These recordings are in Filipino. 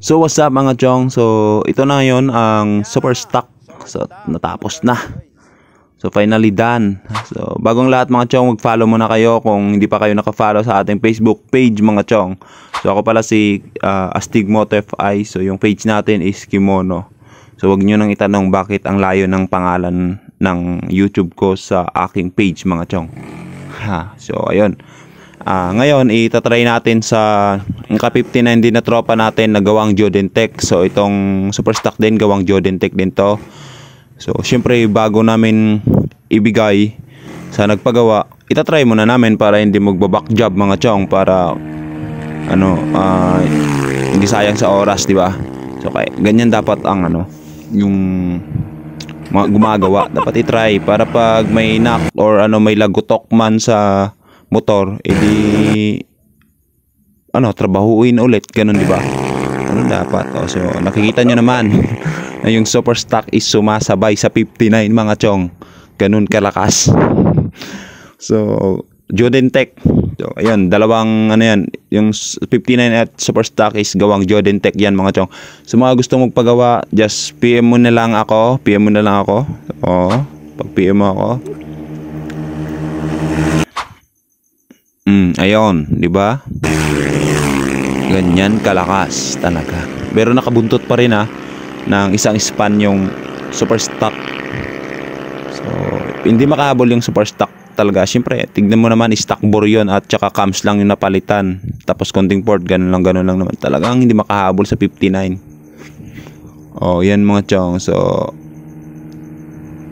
So what's up mga chong? So ito na ngayon ang super stock. So natapos na. So finally done. So bagong lahat mga chong, mag-follow muna kayo kung hindi pa kayo naka-follow sa ating Facebook page mga chong. So ako pala si Astigmoto FI. So yung page natin is Kimono. So wag niyo nang itanong bakit ang layo ng pangalan ng YouTube ko sa aking page mga chong. So ayun. Ngayon itatry natin sa Nka-59 din na tropa natin na gawang Jodentech. So itong super stock din gawang Jodentech din to. So syempre bago namin ibigay sa nagpagawa, itatry muna namin para hindi magbaback job mga chong, para hindi sayang sa oras, di ba? So kaya ganyan dapat ang yung gumagawa, dapat i-try para pag may knock or may lagutok man sa motor, edi trabahuin ulit, ganun, di ba? Dapat. So nakikita nyo naman na yung super stock is sumasabay sa 59 mga chong, ganun kalakas. So Jodentech, so ayun, dalawang yan, yung 59 at super stock is gawang Jodentech yan mga chong. So mga gusto magpagawa, just PM mo na lang ako, pag PM mo ako, ayun, di ba? Ganyan kalakas talaga. Pero nakabuntot pa rin ng isang span yung super stock. So hindi makahabol yung super stock talaga. Siyempre tignan mo naman, stock bore yun at saka cams lang yung napalitan, tapos konting port, ganun lang naman. Talagang hindi makahabol sa 59. Yan mga chong. So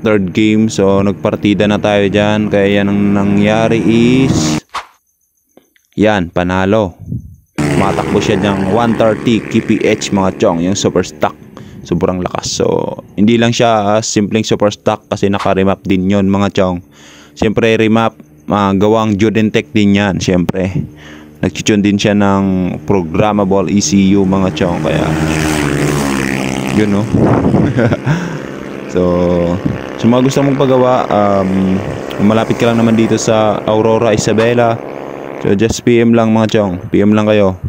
third game, so nagpartida na tayo dyan. Kaya yan ang nangyari is yan, panalo. Matakbo siya ng 130 kph mga chong, yung super stock. Sobrang lakas. So hindi lang siya simpleng super stock, kasi naka-remap din yon mga chong. Siyempre remap, gawang Jodentech din yan. Siyempre nag-tune din siya ng programmable ECU mga chong, kaya yun So mga gusto mong pagawa, malapit ka lang naman dito sa Aurora Isabela. So just PM lang mga chong, PM lang kayo.